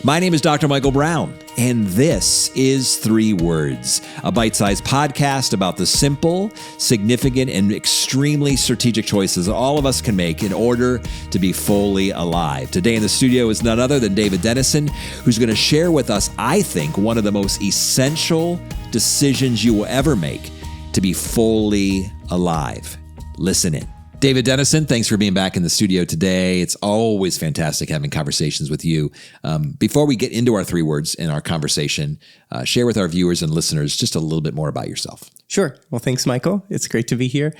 My name is Dr. Michael Brown, and this is 3 Words, a bite-sized podcast about the simple, significant, and extremely strategic choices that all of us can make in order to be fully alive. Today in the studio is none other than David Denison, who's going to share with us, I think, one of the most essential decisions you will ever make to be fully alive. Listen in. David Denison, thanks for being back in the studio today. It's always fantastic having conversations with you. Before we get into our 3 words in our conversation, share with our viewers and listeners just a little bit more about yourself. Sure. Well, thanks, Michael. It's great to be here.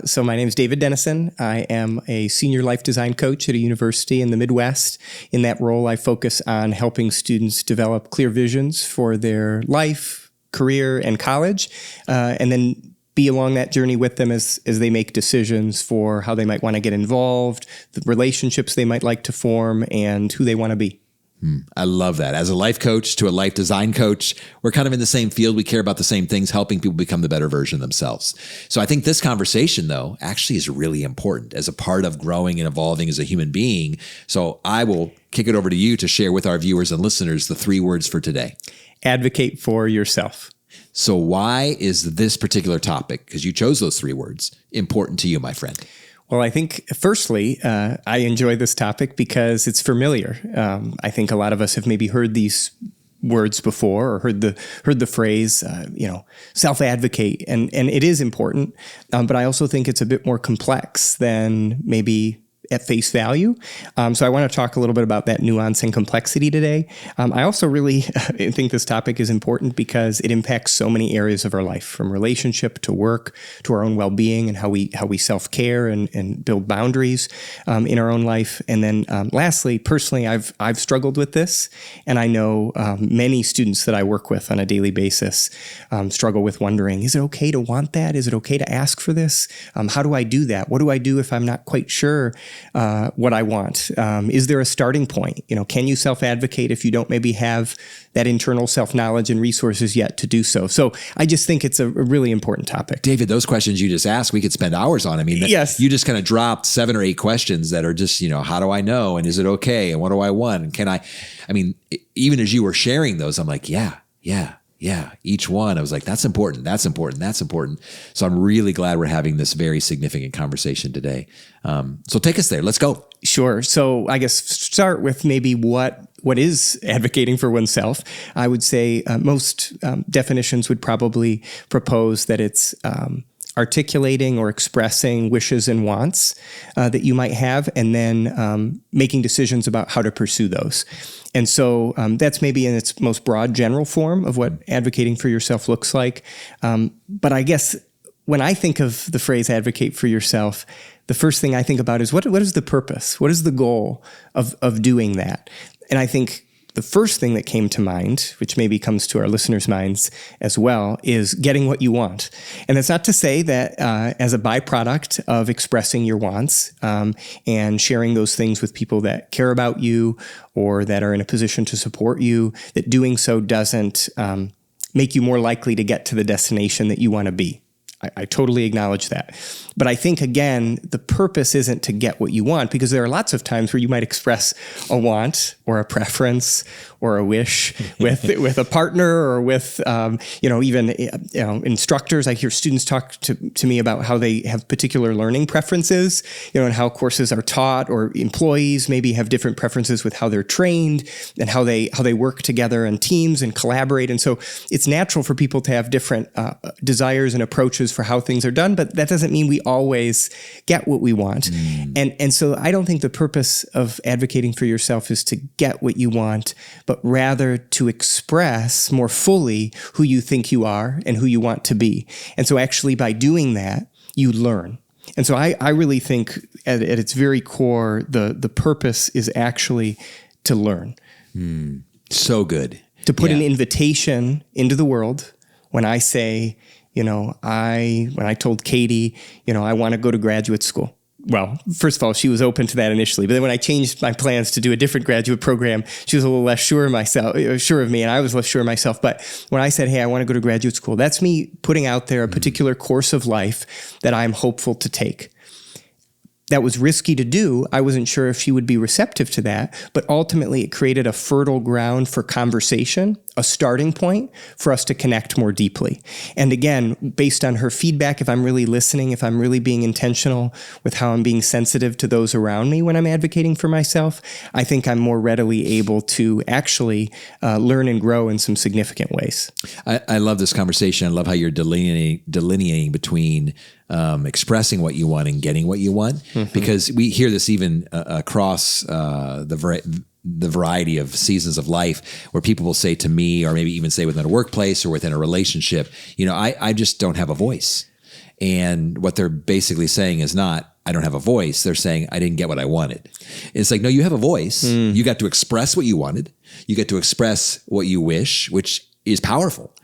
So my name is David Denison. I am a senior life design coach at a university in the Midwest. In that role, I focus on helping students develop clear visions for their life, career, and college, and then be along that journey with them as they make decisions for how they might want to get involved, the relationships they might like to form, and who they want to be. I love that. As a life coach to a life design coach, we're kind of in the same field. We care about the same things, helping people become the better version of themselves. So I think this conversation, though, actually is really important as a part of growing and evolving as a human being. So I will kick it over to you to share with our viewers and listeners the 3 words for today. Advocate for yourself. So why is this particular topic, because you chose those 3 words, important to you, my friend? Well, I think, firstly, I enjoy this topic because it's familiar. I think a lot of us have maybe heard these words before or heard the phrase, self-advocate, and it is important. But I also think it's a bit more complex than maybe at face value. So I want to talk a little bit about that nuance and complexity today. I also really think this topic is important because it impacts so many areas of our life, from relationship to work to our own well-being and how we self-care and build boundaries in our own life. And then lastly, personally, I've struggled with this, and I know many students that I work with on a daily basis struggle with wondering, is it okay to want that? Is it okay to ask for this? How do I do that? What do I do if I'm not quite sure what I want? Is there a starting point? Can you self-advocate if you don't maybe have that internal self-knowledge and resources yet to do so? So I just think it's a really important topic. David, those questions you just asked, we could spend hours on. I mean, yes. You just kind of dropped 7 or 8 questions that are just, how do I know? And is it okay? And what do I want? And can I mean, even as you were sharing those, I'm like, yeah. Each one, I was like, that's important. So I'm really glad we're having this very significant conversation today. So take us there. Let's go. Sure. So I guess start with maybe what is advocating for oneself. I would say most definitions would probably propose that it's articulating or expressing wishes and wants that you might have, and then making decisions about how to pursue those. And so that's maybe in its most broad general form of what advocating for yourself looks like. But I guess when I think of the phrase advocate for yourself, the first thing I think about is what is the purpose? What is the goal of doing that? And I think the first thing that came to mind, which maybe comes to our listeners' minds as well, is getting what you want. And that's not to say that as a byproduct of expressing your wants and sharing those things with people that care about you or that are in a position to support you, that doing so doesn't make you more likely to get to the destination that you want to be. I totally acknowledge that. But I think, again, the purpose isn't to get what you want, because there are lots of times where you might express a want or a preference or a wish with a partner or with, even instructors. I hear students talk to me about how they have particular learning preferences, and how courses are taught, or employees maybe have different preferences with how they're trained and how they work together in teams and collaborate. And so it's natural for people to have different desires and approaches for how things are done, but that doesn't mean we always get what we want. And so I don't think the purpose of advocating for yourself is to get what you want, but rather to express more fully who you think you are and who you want to be. And so actually by doing that, you learn. And so I really think at its very core, the purpose is actually to learn. So good. To put an invitation into the world. When I say, when I told Katie, I want to go to graduate school. Well, first of all, she was open to that initially, but then when I changed my plans to do a different graduate program, she was a little less sure of me, and I was less sure of myself. But when I said, hey, I want to go to graduate school, that's me putting out there a particular course of life that I'm hopeful to take. that was risky to do. I wasn't sure if she would be receptive to that, but ultimately it created a fertile ground for conversation, a starting point for us to connect more deeply. And again, based on her feedback, if I'm really listening, if I'm really being intentional with how I'm being sensitive to those around me when I'm advocating for myself, I think I'm more readily able to actually learn and grow in some significant ways. I love this conversation. I love how you're delineating between expressing what you want and getting what you want, because we hear this even across the variety of seasons of life, where people will say to me, or maybe even say within a workplace or within a relationship, I just don't have a voice. And what they're basically saying is not, I don't have a voice. They're saying, I didn't get what I wanted. It's like, no, you have a voice. You got to express what you wanted. You get to express what you wish, which is powerful.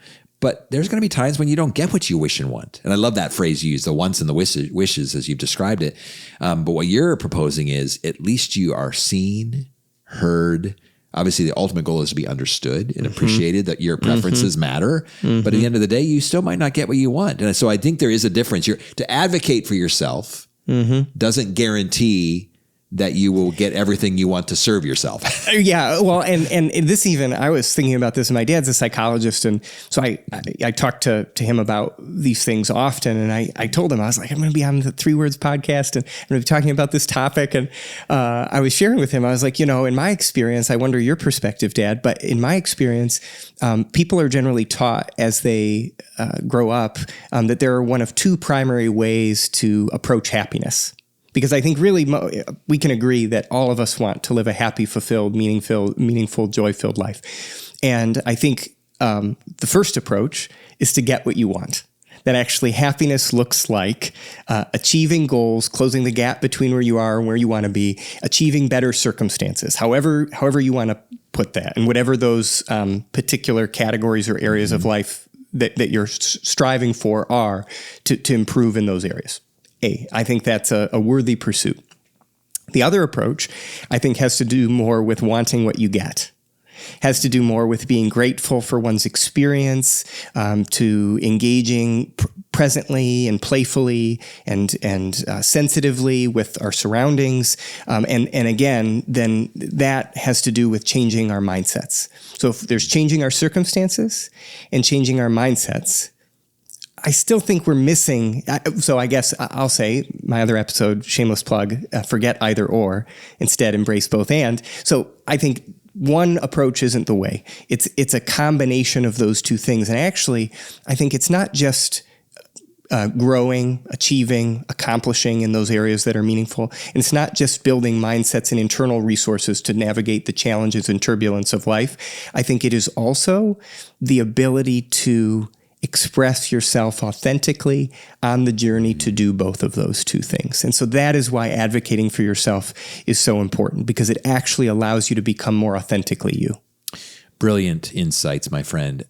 But there's going to be times when you don't get what you wish and want. And I love that phrase you use, the wants and the wishes, as you've described it. But what you're proposing is at least you are seen, heard. Obviously, the ultimate goal is to be understood and appreciated, that your preferences matter. But at the end of the day, you still might not get what you want. And so I think there is a difference. To advocate for yourself doesn't guarantee that you will get everything you want to serve yourself. Yeah, well, and this even, I was thinking about this, and my dad's a psychologist, and so I talked to him about these things often, and I told him, I was like, I'm going to be on the 3 Words podcast, and I'm going to be talking about this topic, and I was sharing with him, I was like, in my experience, I wonder your perspective, Dad, but in my experience, people are generally taught as they grow up that there are one of 2 primary ways to approach happiness. Because I think really we can agree that all of us want to live a happy, fulfilled, meaningful, joy-filled life. And I think the first approach is to get what you want. That actually happiness looks like achieving goals, closing the gap between where you are and where you want to be, achieving better circumstances, however you want to put that, and whatever those particular categories or areas of life that you're striving for are to improve in those areas. I think that's a worthy pursuit. The other approach, I think, has to do more with wanting what you get, has to do more with being grateful for one's experience, to engaging presently and playfully and sensitively with our surroundings. And again, then that has to do with changing our mindsets. So if there's changing our circumstances and changing our mindsets, I still think we're missing. So I guess I'll say my other episode, shameless plug, forget either or, instead embrace both and. So I think one approach isn't the way. It's a combination of those 2 things. And actually, I think it's not just growing, achieving, accomplishing in those areas that are meaningful. And it's not just building mindsets and internal resources to navigate the challenges and turbulence of life. I think it is also the ability to express yourself authentically on the journey to do both of those 2 things. And so that is why advocating for yourself is so important, because it actually allows you to become more authentically you. Brilliant insights, my friend.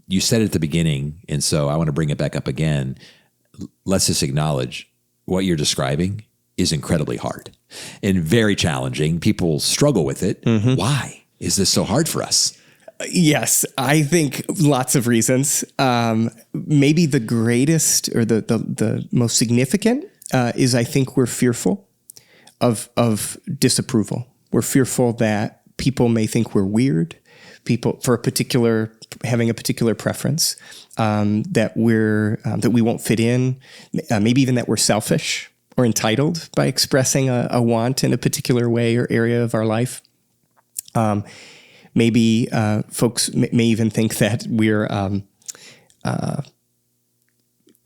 You said it at the beginning, and so I want to bring it back up again. Let's just acknowledge what you're describing is incredibly hard and very challenging. People struggle with it. Why is this so hard for us? Yes, I think lots of reasons. Maybe the greatest or the most significant is I think we're fearful of disapproval. We're fearful that people may think we're weird, people for having a particular preference, that we won't fit in, maybe even that we're selfish or entitled by expressing a want in a particular way or area of our life. Maybe folks may even think that we're,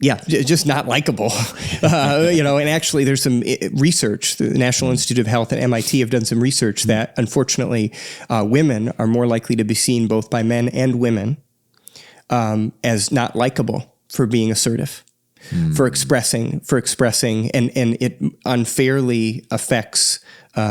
just not likable. And actually there's some research. The National Institute of Health and MIT have done some research that, unfortunately, women are more likely to be seen both by men and women as not likable for being assertive, for expressing, and it unfairly affects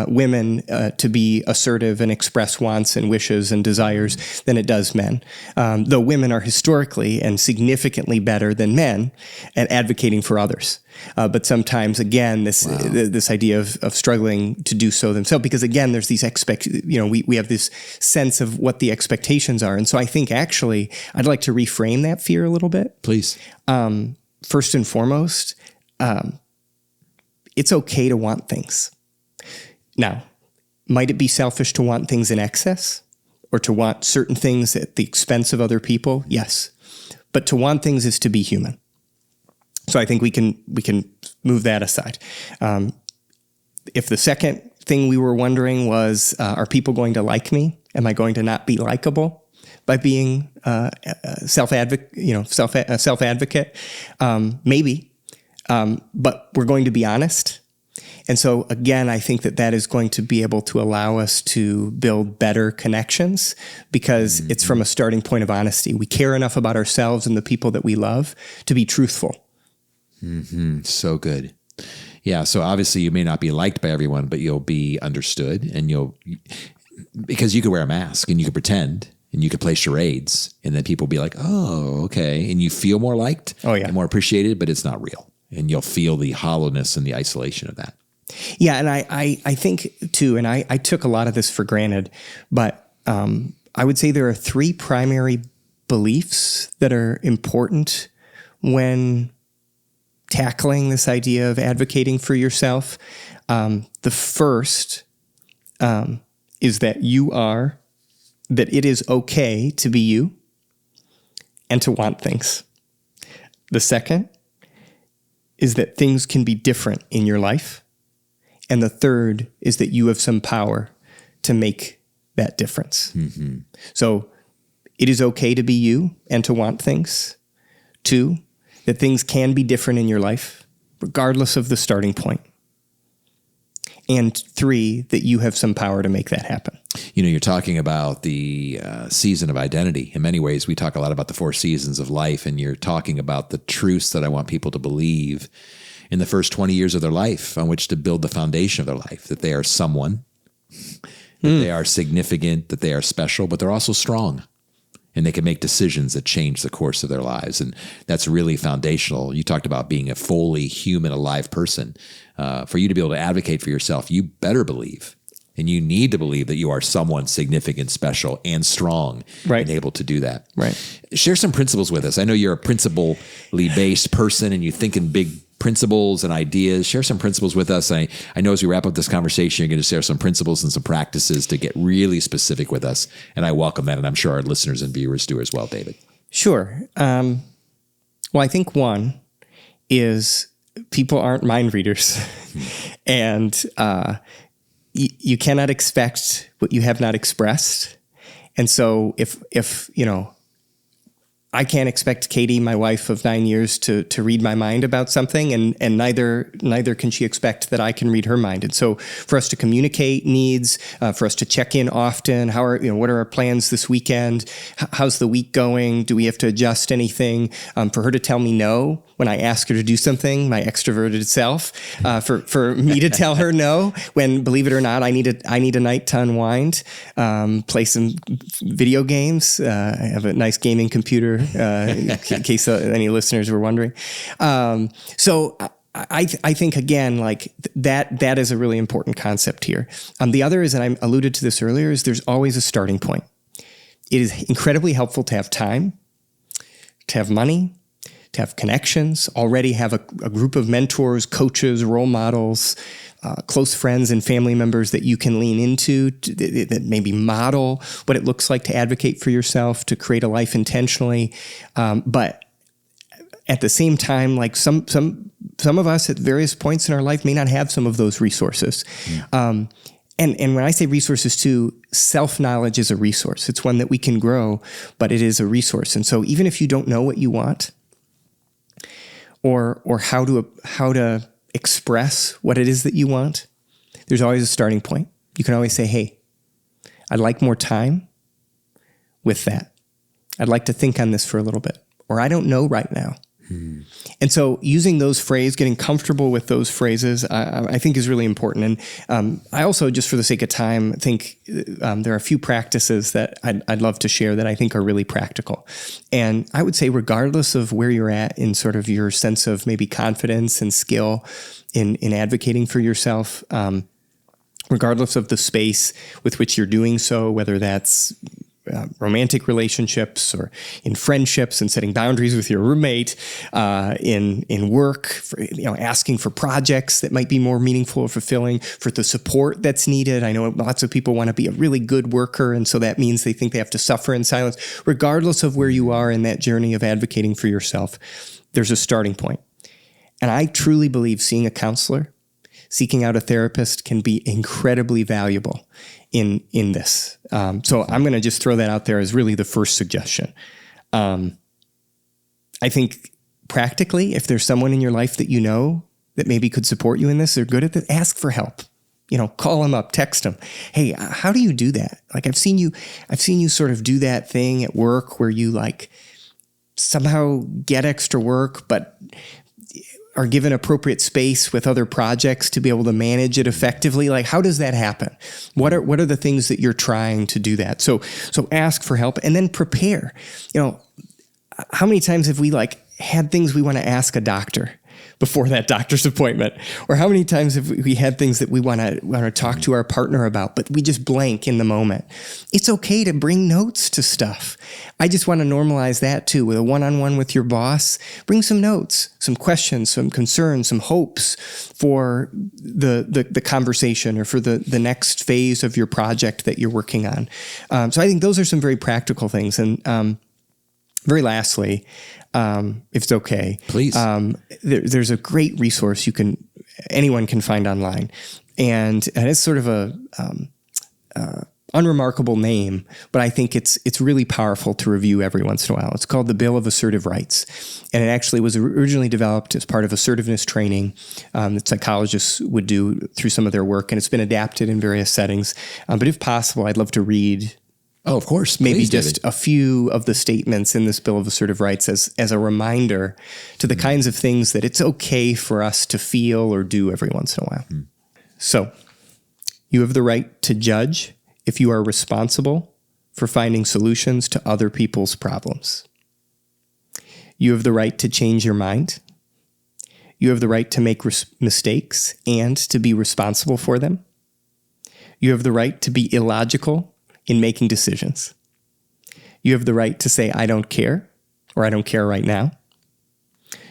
women to be assertive and express wants and wishes and desires than it does men. Though women are historically and significantly better than men at advocating for others. But sometimes, again, this idea of struggling to do so themselves, because again, there's these we have this sense of what the expectations are. And so I think actually I'd like to reframe that fear a little bit. Please. First and foremost, it's okay to want things. Now, might it be selfish to want things in excess or to want certain things at the expense of other people? Yes. But to want things is to be human. So I think we can move that aside. If the second thing we were wondering was, are people going to like me? Am I going to not be likable by being self-advocate? Maybe. But we're going to be honest. And so, again, I think that is going to be able to allow us to build better connections because it's from a starting point of honesty. We care enough about ourselves and the people that we love to be truthful. Mm-hmm. So good. Yeah. So obviously you may not be liked by everyone, but you'll be understood, and because you could wear a mask and you could pretend and you could play charades, and then people will be like, oh, okay. And you feel more liked and more appreciated, but it's not real. And you'll feel the hollowness and the isolation of that. Yeah. And I think too, and I took a lot of this for granted, but I would say there are 3 primary beliefs that are important when tackling this idea of advocating for yourself. The first is that it is okay to be you and to want things. The second is that things can be different in your life. And the third is that you have some power to make that difference. Mm-hmm. So it is okay to be you and to want things. 2, that things can be different in your life, regardless of the starting point. And 3, that you have some power to make that happen. You're talking about the season of identity. In many ways, we talk a lot about the 4 seasons of life, and you're talking about the truths that I want people to believe in the first 20 years of their life on which to build the foundation of their life, that they are someone, that they are significant, that they are special, but they're also strong. And they can make decisions that change the course of their lives. And that's really foundational. You talked about being a fully human, alive person. For you to be able to advocate for yourself, you better believe, and you need to believe that you are someone significant, special, and strong, and able to do that. Right. Share some principles with us. I know you're a principle-y based person, and you think in big principles and ideas. Share some principles with us. I know as we wrap up this conversation, you're going to share some principles and some practices to get really specific with us. And I welcome that. And I'm sure our listeners and viewers do as well, David. Sure. Well, I think one is people aren't mind readers. And you cannot expect what you have not expressed. And so if I can't expect Katie, my wife of 9 years, to read my mind about something, and neither can she expect that I can read her mind. And so, for us to communicate needs, for us to check in often, what are our plans this weekend? How's the week going? Do we have to adjust anything? For her to tell me no when I ask her to do something, my extroverted self, for me to tell her no when, believe it or not, I need a night to unwind, play some video games. I have a nice gaming computer, in case any listeners were wondering. So I think, again, like that is a really important concept here. The other is, and I alluded to this earlier, is there's always a starting point. It is incredibly helpful to have time, to have money, to have connections, already have a group of mentors, coaches, role models, close friends and family members that you can lean into, that maybe model what it looks like to advocate for yourself, to create a life intentionally. But at the same time, like some of us at various points in our life may not have some of those resources. And when I say resources too, self-knowledge is a resource. It's one that we can grow, but it is a resource. And so even if you don't know what you want, or how to express what it is that you want, there's always a starting point. You can always say, hey, I'd like more time with that. I'd like to think on this for a little bit, or I don't know right now. And so using those phrases, getting comfortable with those phrases, I think is really important. And I also, just for the sake of time, think there are a few practices that I'd love to share that I think are really practical. And I would say, regardless of where you're at in sort of your sense of maybe confidence and skill in advocating for yourself, regardless of the space with which you're doing so, whether that's romantic relationships or in friendships and setting boundaries with your roommate, in work, for, asking for projects that might be more meaningful or fulfilling, for the support that's needed. I know lots of people want to be a really good worker, and so that means they think they have to suffer in silence. Regardless of where you are in that journey of advocating for yourself, there's a starting point. And I truly believe seeing a counselor, seeking out a therapist can be incredibly valuable in this. So I'm going to just throw that out there as really the first suggestion. I think practically, if there's someone in your life that you know that maybe could support you in this, they're good at that, ask for help. Call them up, text them. Hey, how do you do that? Like I've seen you sort of do that thing at work where you like somehow get extra work, but are given appropriate space with other projects to be able to manage it effectively. Like, how does that happen? What are the things that you're trying to do that? So ask for help and then prepare. How many times have we had things we want to ask a doctor before that doctor's appointment? Or how many times have we had things that we want to talk to our partner about, but we just blank in the moment? It's okay to bring notes to stuff. I just want to normalize that too. With a one-on-one with your boss, bring some notes, some questions, some concerns, some hopes for the conversation or for the next phase of your project that you're working on. So I think those are some very practical things. And very lastly, if it's okay, please. There's a great resource anyone can find online, and it's sort of a unremarkable name, but I think it's really powerful to review every once in a while. It's called the Bill of Assertive Rights, and it actually was originally developed as part of assertiveness training that psychologists would do through some of their work, and it's been adapted in various settings. But if possible, I'd love to read. Oh, of course. Maybe Please, just David. a few of the statements in this Bill of Assertive Rights as a reminder to the kinds of things that it's okay for us to feel or do every once in a while. So, you have the right to judge if you are responsible for finding solutions to other people's problems. You have the right to change your mind. You have the right to make mistakes and to be responsible for them. You have the right to be illogical in making decisions. You have the right to say, I don't care, or I don't care right now.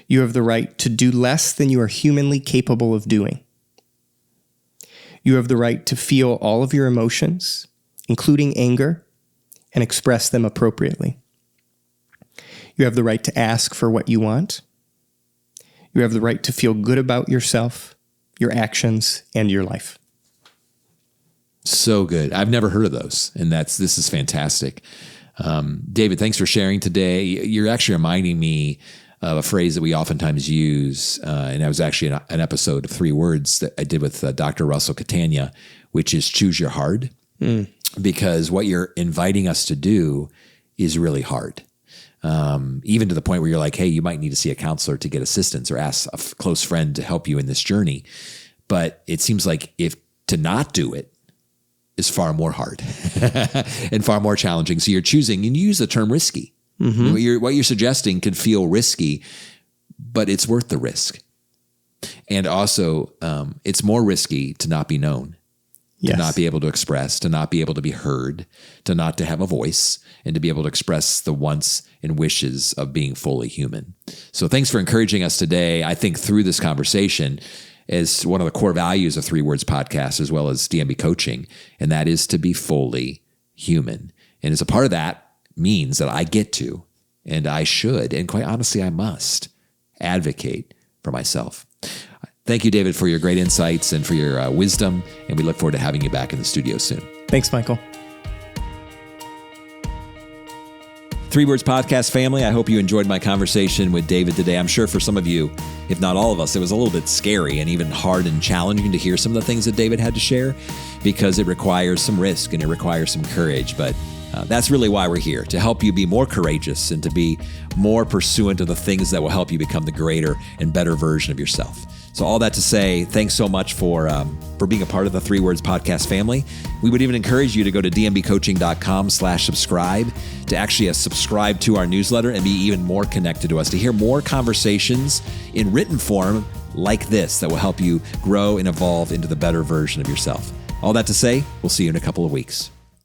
You have the right to do less than you are humanly capable of doing. You have the right to feel all of your emotions, including anger, and express them appropriately. You have the right to ask for what you want. You have the right to feel good about yourself, your actions, and your life. So good. I've never heard of those, and this is fantastic. David, thanks for sharing today. You're actually reminding me of a phrase that we oftentimes use, and that was actually an episode of 3 Words that I did with Dr. Russell Catania, which is choose your hard, because what you're inviting us to do is really hard. Even to the point where you're like, hey, you might need to see a counselor to get assistance or ask a close friend to help you in this journey. But it seems like if to not do it is far more hard and far more challenging. So you're choosing, and you use the term risky. Mm-hmm. What you're suggesting could feel risky, but it's worth the risk. And also, it's more risky to not be known, to not be able to express, to not be able to be heard, to not to have a voice, and to be able to express the wants and wishes of being fully human. So thanks for encouraging us today. I think through this conversation, as one of the core values of 3 Words podcast, as well as DMB coaching, and that is to be fully human. And as a part of that means that I get to, and I should, and quite honestly, I must advocate for myself. Thank you, David, for your great insights and for your wisdom, and we look forward to having you back in the studio soon. Thanks, Michael. 3 Words Podcast family, I hope you enjoyed my conversation with David today. I'm sure for some of you, if not all of us, it was a little bit scary and even hard and challenging to hear some of the things that David had to share, because it requires some risk and it requires some courage. But that's really why we're here, to help you be more courageous and to be more pursuant of the things that will help you become the greater and better version of yourself. So all that to say, thanks so much for being a part of the 3 Words Podcast family. We would even encourage you to go to dmbcoaching.com/subscribe to actually subscribe to our newsletter and be even more connected to us, to hear more conversations in written form like this that will help you grow and evolve into the better version of yourself. All that to say, we'll see you in a couple of weeks.